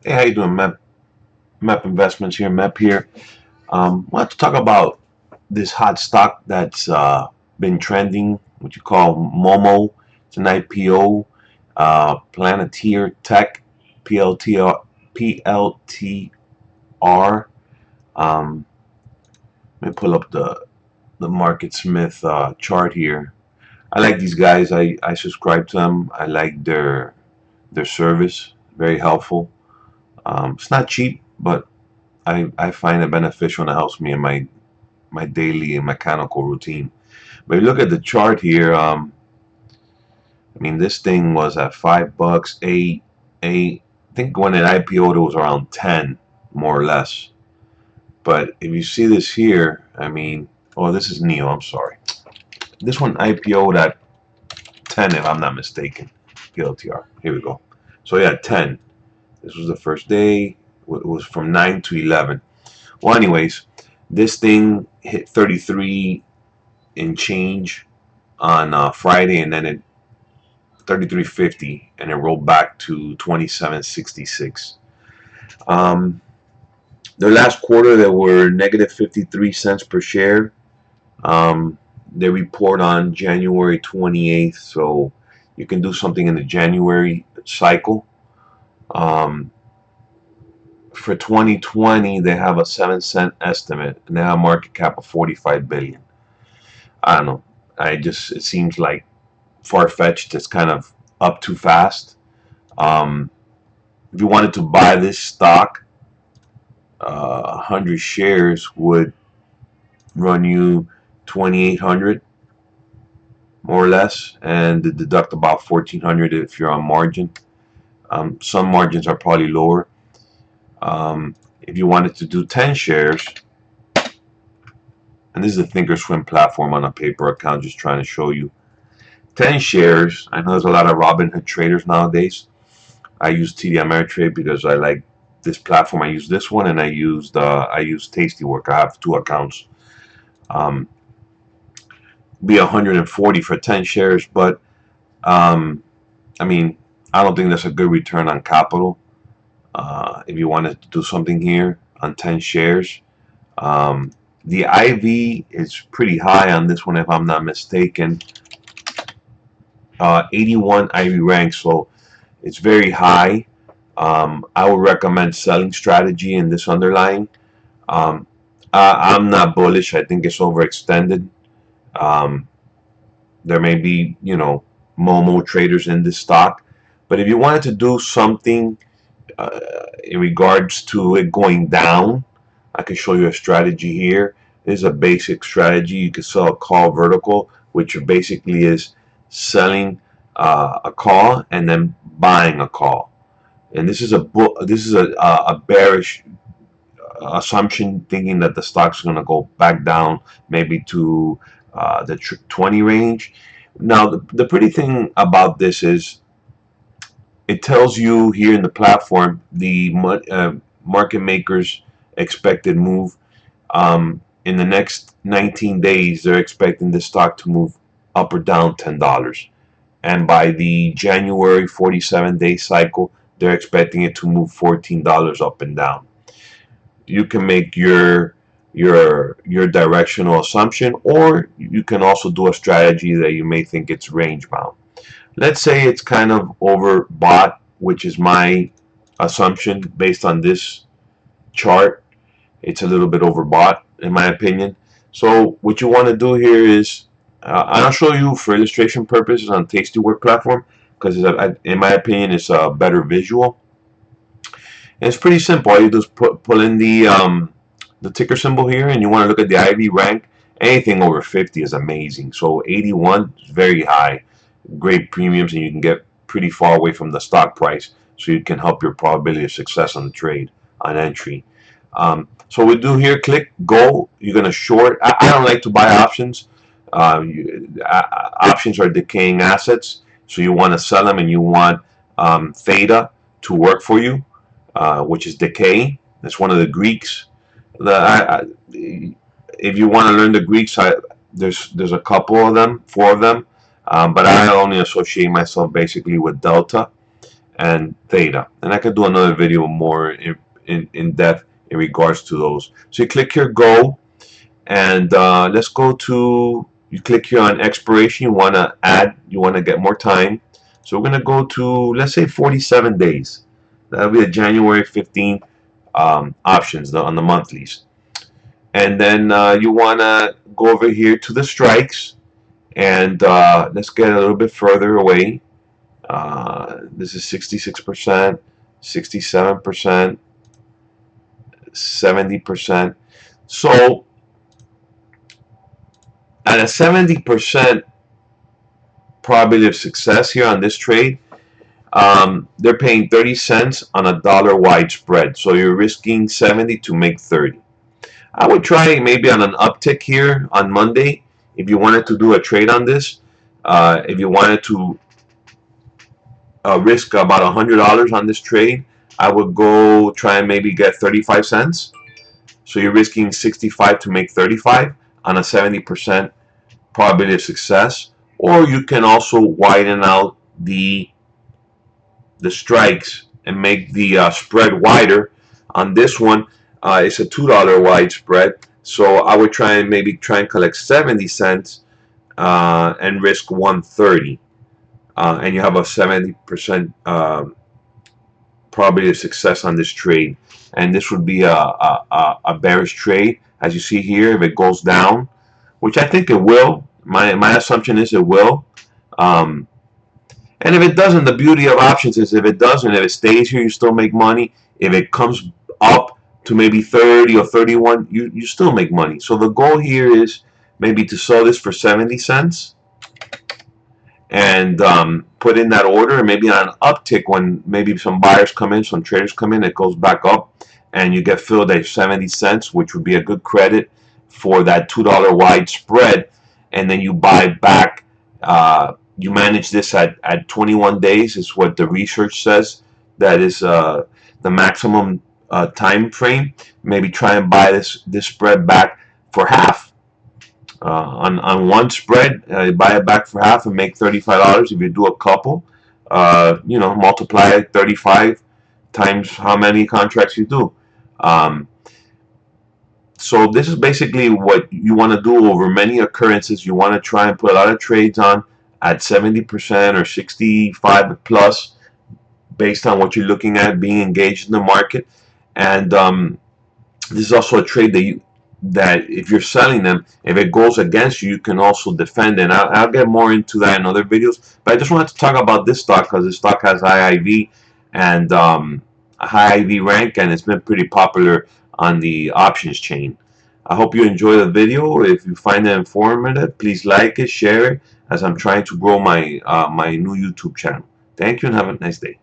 Hey, how you doing, Mep Investments here, Mep here. Want to talk about this hot stock that's been trending, what you call Momo. It's an IPO, Palantir Tech, PLTR, PLTR. Let me pull up the Market Smith chart here. I like these guys. I subscribe to them. I like their service. Very helpful. It's not cheap, but I find it beneficial and it helps me in my daily and mechanical routine. But if you look at the chart here, I mean, this thing was at $5, eight. I think when it IPO'd, it was around 10, more or less. But if you see this here, I mean, oh, this is Neo. I'm sorry. This one IPO'd at 10, if I'm not mistaken. PLTR. Here we go. So yeah, 10. This was the first day. It was from 9 to 11. Well, anyways, this thing hit 33 and change on Friday, and then it 33.50, and it rolled back to 27.66. Their last quarter, they were negative 53 cents per share. They report on January 28th, so you can do something in the January cycle. For 2020, they have a 7-cent estimate, and they have a market cap of 45 billion. I don't know. It seems like far-fetched. It's kind of up too fast. Um, if you wanted to buy this stock, 100 shares would run you 2,800 more or less, and deduct about 1,400 if you're on margin. Some margins are probably lower. If you wanted to do 10 shares, and this is a Thinkorswim platform on a paper account, just trying to show you 10 shares. I know there's a lot of Robinhood traders nowadays. I use TD Ameritrade because I like this platform. I use this one, and I use Tastywork. I have two accounts. Be 140 for 10 shares, but I mean, I don't think that's a good return on capital. If you wanted to do something here on 10 shares, the IV is pretty high on this one, if I'm not mistaken. 81 IVRank, so it's very high. I would recommend selling strategy in this underlying. I'm not bullish. I think it's overextended. There may be, Momo traders in this stock, but if you wanted to do something in regards to it going down, I can show you a strategy here. This is a basic strategy. You can sell a call vertical, which basically is selling a call and then buying a call. And this is a bearish assumption, thinking that the stock's going to go back down maybe to the 20 range. Now, the pretty thing about this is it tells you here in the platform the market makers expected move. In the next 19 days, they're expecting the stock to move up or down $10. And by the January 47-day cycle, they're expecting it to move $14 up and down. You can make your directional assumption, or you can also do a strategy that you may think it's range bound. Let's say it's kind of overbought, which is my assumption based on this chart. It's a little bit overbought in my opinion. So what you want to do here is, I'll show you for illustration purposes on Tastywork platform, because in my opinion it's a better visual. And it's pretty simple. All you do is pull in the ticker symbol here, and you want to look at the IVRank. Anything over 50 is amazing. So 81 is very high. Great premiums, and you can get pretty far away from the stock price, so you can help your probability of success on the trade on entry. So we do here, click go. You're going to short. I don't like to buy options. Options are decaying assets, so you want to sell them, and you want theta to work for you, which is decay. That's one of the Greeks. If you want to learn the Greeks, there's a couple of them, 4 of them, but I only associate myself basically with delta, and theta. And I could do another video more in depth in regards to those. So you click here go, and let's go to, you click here on expiration. You want to add, you want to get more time. So we're going to go to, let's say 47 days. That'll be the January 15th options on the monthlies. And then you want to go over here to the strikes, and let's get a little bit further away. This is 66%, 67%, 70%. So at a 70% probability of success here on this trade, they're paying 30 cents on a dollar wide spread. So you're risking 70 to make 30. I would try maybe on an uptick here on Monday if you wanted to do a trade on this. If you wanted to risk about $100 on this trade, I would go try and maybe get 35 cents. So you're risking 65 to make 35 on a 70% probability of success. Or you can also widen out the strikes and make the spread wider. On this one, it's a $2 wide spread. So I would try and collect 70 cents and risk 130. And you have a 70% probability of success on this trade. And this would be a bearish trade, as you see here. If it goes down, which I think it will, my assumption is it will. And if it doesn't, the beauty of options is if it doesn't, if it stays here, you still make money. If it comes up to maybe 30 or 31, you still make money. So the goal here is maybe to sell this for 70 cents and put in that order, and maybe on an uptick when maybe some buyers come in, some traders come in, it goes back up and you get filled at 70 cents, which would be a good credit for that $2 wide spread. And then you buy back, you manage this at 21 days is what the research says. That is the maximum time frame. Maybe try and buy this spread back for half. On one spread, buy it back for half and make $35. If you do a couple, multiply 35 times how many contracts you do. So this is basically what you want to do over many occurrences. You want to try and put a lot of trades on at 70% or 65 plus, based on what you're looking at, being engaged in the market. And this is also a trade that if you're selling them, if it goes against you, you can also defend. And I'll get more into that in other videos. But I just wanted to talk about this stock because this stock has high IV and a high IV rank, and it's been pretty popular on the options chain. I hope you enjoy the video. If you find it informative, please like it, share it, as I'm trying to grow my my new YouTube channel. Thank you and have a nice day.